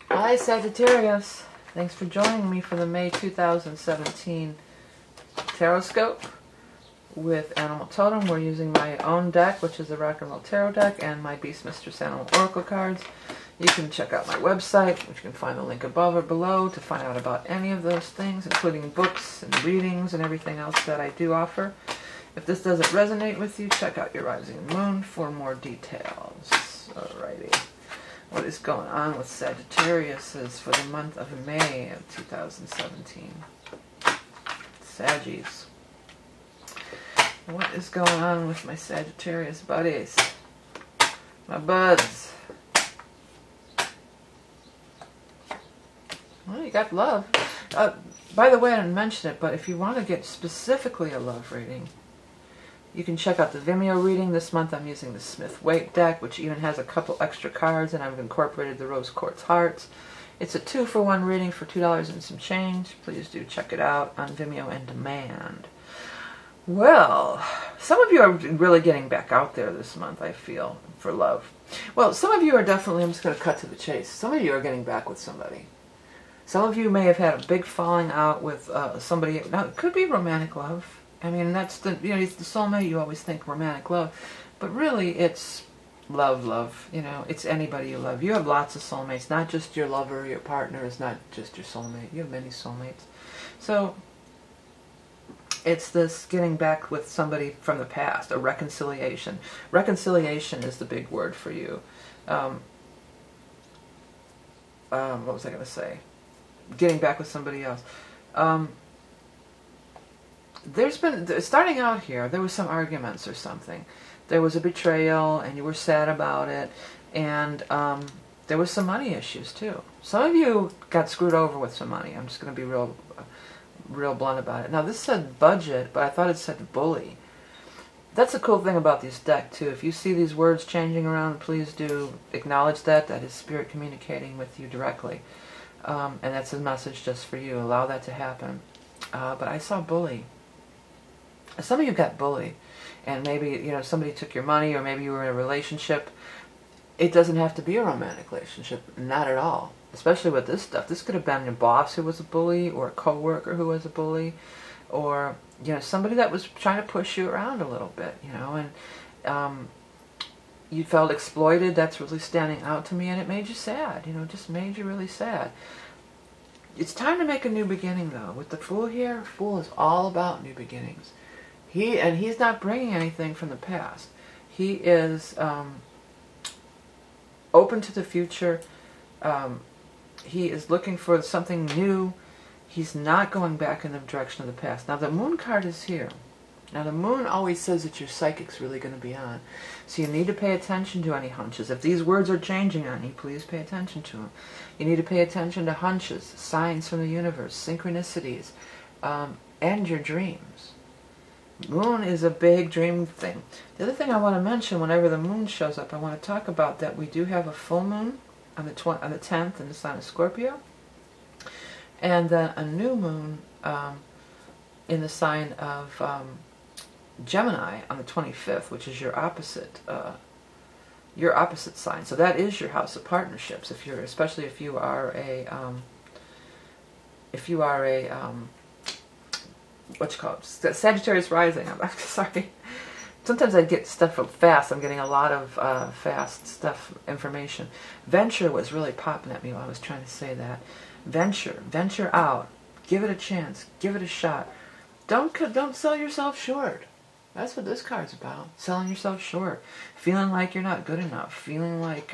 Hi Sagittarius, thanks for joining me for the May 2017 Taroscope with Animal Totem. We're using my own deck, which is a Rock and Roll Tarot deck, and my Beast Mistress Animal Oracle cards. You can check out my website, which you can find the link above or below, to find out about any of those things, including books and readings and everything else that I do offer. If this doesn't resonate with you, check out your rising and moon for more details. Alrighty. What is going on with Sagittarius is for the month of May of 2017. Saggies. What is going on with my Sagittarius buddies? My buds. Well, you got love. By the way, I didn't mention it, but if you want to get specifically a love reading, you can check out the Vimeo reading. This month I'm using the Smith-Waite deck, which even has a couple extra cards, and I've incorporated the Rose Quartz Hearts. It's a 2-for-1 reading for $2 and some change. Please do check it out on Vimeo and demand. Well, some of you are really getting back out there this month, I feel, for love. Well, some of you are definitely, I'm just going to cut to the chase, some of you are getting back with somebody. Some of you may have had a big falling out with somebody. Now, it could be romantic love. I mean, that's the, you know, it's the soulmate. You always think romantic love, but really it's love, you know, it's anybody you love. You have lots of soulmates, not just your lover, your partner is not just your soulmate. You have many soulmates. So it's this getting back with somebody from the past, a reconciliation. Reconciliation is the big word for you. What was I going to say? Getting back with somebody else. There's been, starting out here, there was some arguments or something. There was a betrayal, and you were sad about it, and there was some money issues too. Some of you got screwed over with some money. I'm just going to be real blunt about it. Now this said budget, but I thought it said bully. That's a cool thing about this deck too. If you see these words changing around, please do acknowledge that. That is Spirit communicating with you directly. And that's a message just for you. Allow that to happen. But I saw bully. Some of you got bullied, and maybe, you know, somebody took your money, or maybe you were in a relationship. It doesn't have to be a romantic relationship, not at all. Especially with this stuff. This could have been your boss who was a bully, or a coworker who was a bully, or, you know, somebody that was trying to push you around a little bit, you know, and you felt exploited. That's really standing out to me, and it made you sad, you know, it just made you really sad. It's time to make a new beginning, though. With the Fool here, Fool is all about new beginnings. He's not bringing anything from the past. He is open to the future. He is looking for something new. He's not going back in the direction of the past. Now the Moon card is here. Now the Moon always says that your psychic's really going to be on. So you need to pay attention to any hunches. If these words are changing on you, please pay attention to them. You need to pay attention to hunches, signs from the universe, synchronicities, and your dreams. Moon is a big dream thing. The other thing I want to mention, whenever the Moon shows up, I want to talk about that we do have a full moon on the 10th in the sign of Scorpio, and then a new moon in the sign of Gemini on the 25th, which is your opposite sign. So that is your house of partnerships. If you're, especially if you are a what you call it, Sagittarius rising. I'm sorry. Sometimes I get stuff fast. I'm getting a lot of fast stuff, information. Venture was really popping at me while I was trying to say that. Venture out. Give it a chance. Give it a shot. Don't sell yourself short. That's what this card's about. Selling yourself short. Feeling like you're not good enough. Feeling like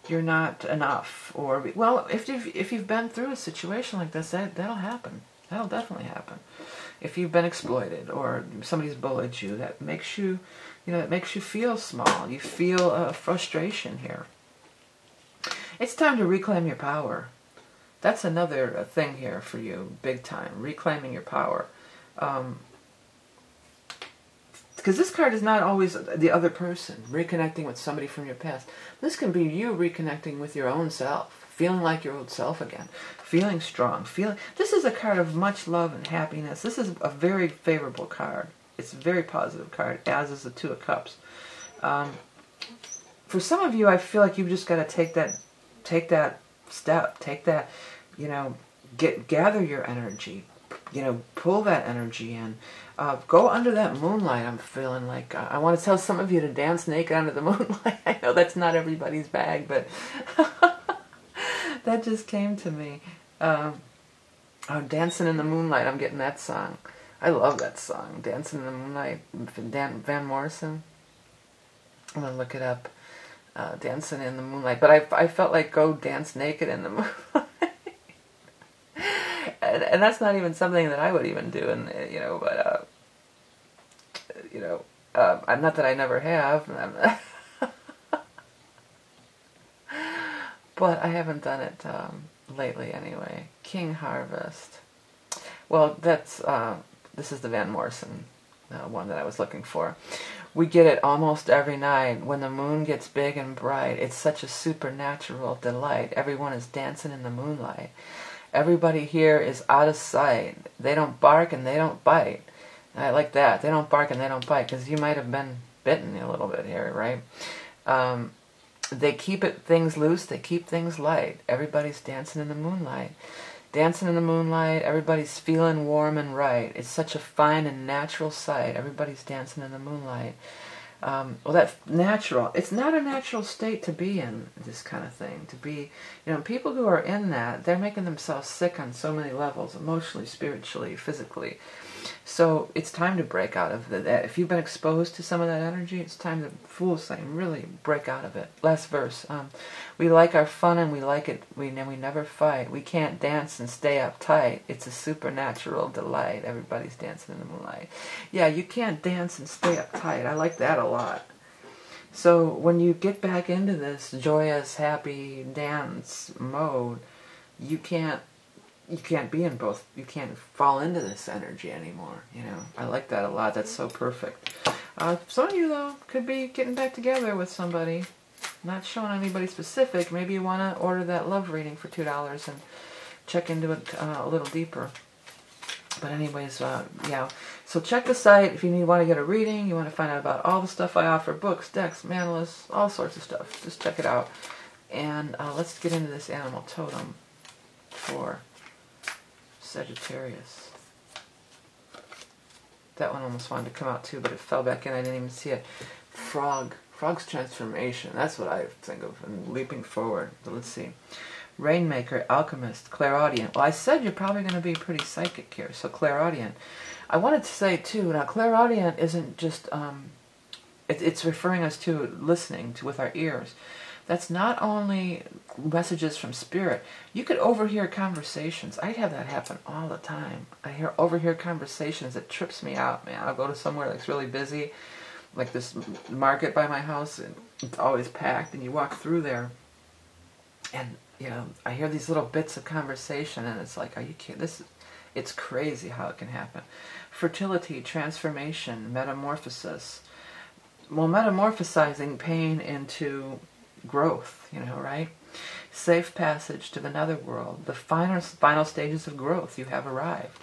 you're not enough. Or, well, if you've been through a situation like this, that'll happen. That'll definitely happen. If you've been exploited or somebody's bullied you, that makes you, it makes you feel small. You feel frustration here. It's time to reclaim your power. That's another thing here for you, big time. Reclaiming your power. because this card is not always the other person, reconnecting with somebody from your past. This can be you reconnecting with your own self, feeling like your old self again, feeling strong, this is a card of much love and happiness. This is a very favorable card. It's a very positive card, as is the Two of Cups. For some of you, I feel like you've just got to take that step, gather your energy, pull that energy in. Go under that moonlight. I'm feeling like I want to tell some of you to dance naked under the moonlight. I know that's not everybody's bag, but that just came to me. Dancing in the Moonlight. I'm getting that song. I love that song, Dancing in the Moonlight, Van Morrison. I'm going to look it up. Dancing in the Moonlight. But I felt like go dance naked in the moonlight. and that's not even something that I would even do, I'm not that I never have. But I haven't done it lately anyway. King Harvest. Well, that's this is the Van Morrison one that I was looking for. We get it almost every night. When the moon gets big and bright, it's such a supernatural delight. Everyone is dancing in the moonlight. Everybody here is out of sight. They don't bark and they don't bite. I like that. They don't bark and they don't bite, because you might have been bitten a little bit here, right? They keep things loose. They keep things light. Everybody's dancing in the moonlight. Dancing in the moonlight, everybody's feeling warm and right. It's such a fine and natural sight. Everybody's dancing in the moonlight. Well, that's natural. It's not a natural state to be in, this kind of thing. To be, people who are in that, they're making themselves sick on so many levels, emotionally, spiritually, physically. So it's time to break out of that. If you've been exposed to some of that energy, it's time to, Fool's Thing, really break out of it. Last verse. We like our fun and we like it. We never fight. We can't dance and stay uptight. It's a supernatural delight. Everybody's dancing in the moonlight. Yeah, you can't dance and stay uptight. I like that a lot. So when you get back into this joyous, happy dance mode, you can't be in both. You can't fall into this energy anymore. I like that a lot. That's so perfect. Some of you, though, could be getting back together with somebody. Not showing anybody specific. Maybe you want to order that love reading for $2 and check into it a little deeper. But anyways, yeah. So check the site if you want to get a reading. You want to find out about all the stuff I offer. Books, decks, mandalas, all sorts of stuff. Just check it out. And let's get into this animal totem for Sagittarius. That one almost wanted to come out too, but it fell back in. I didn't even see it. Frog's transformation. That's what I think of. And leaping forward. But let's see. Rainmaker, alchemist, clairaudient. Well, I said you're probably going to be pretty psychic here. So clairaudient. I wanted to say too. Now, clairaudient isn't just. It's referring us to listening to with our ears. That's not only messages from spirit. You could overhear conversations. I have that happen all the time. I overhear conversations that trips me out, man. I'll go to somewhere that's really busy, like this market by my house, and it's always packed, and you walk through there, and I hear these little bits of conversation, and it's like, are you kidding? It's crazy how it can happen. Fertility, transformation, metamorphosis. Well, metamorphosizing pain into growth, right? Safe passage to the netherworld. The final stages of growth. You have arrived.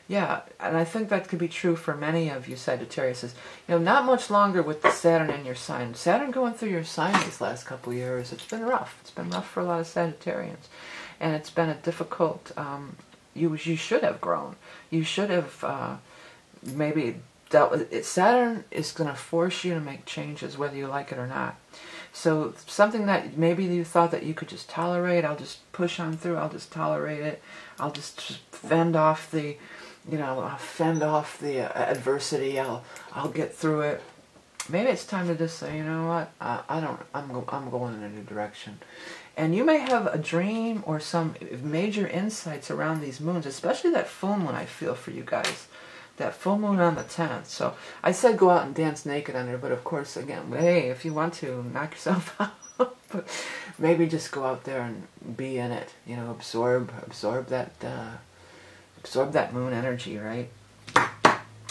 Yeah, and I think that could be true for many of you Sagittarius. Not much longer with the Saturn in your sign. Saturn going through your sign these last couple of years, it's been rough. It's been rough for a lot of Sagittarians. And it's been a difficult, you should have grown. You should have maybe dealt with it. Saturn is going to force you to make changes whether you like it or not. So something that maybe you thought that you could just tolerate, I'll just push on through, I'll just tolerate it, I'll just fend off the, I'll fend off the adversity, I'll get through it. Maybe it's time to just say, you know what, I'm going in a new direction. And you may have a dream or some major insights around these moons, especially that full moon I feel for you guys. That full moon on the 10th. So I said go out and dance naked under, but of course, again, hey, if you want to, knock yourself out. But maybe just go out there and be in it. Absorb that moon energy, right?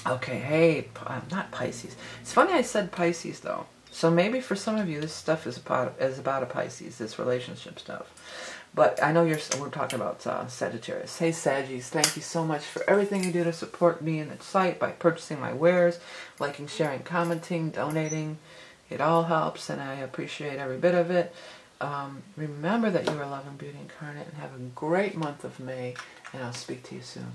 Okay, hey, not Pisces. It's funny I said Pisces though. So maybe for some of you this stuff is about a Pisces, this relationship stuff. But I know we're talking about Sagittarius. Hey Saggies, thank you so much for everything you do to support me and the site by purchasing my wares, liking, sharing, commenting, donating. It all helps and I appreciate every bit of it. Remember that you are love and beauty incarnate and have a great month of May, and I'll speak to you soon.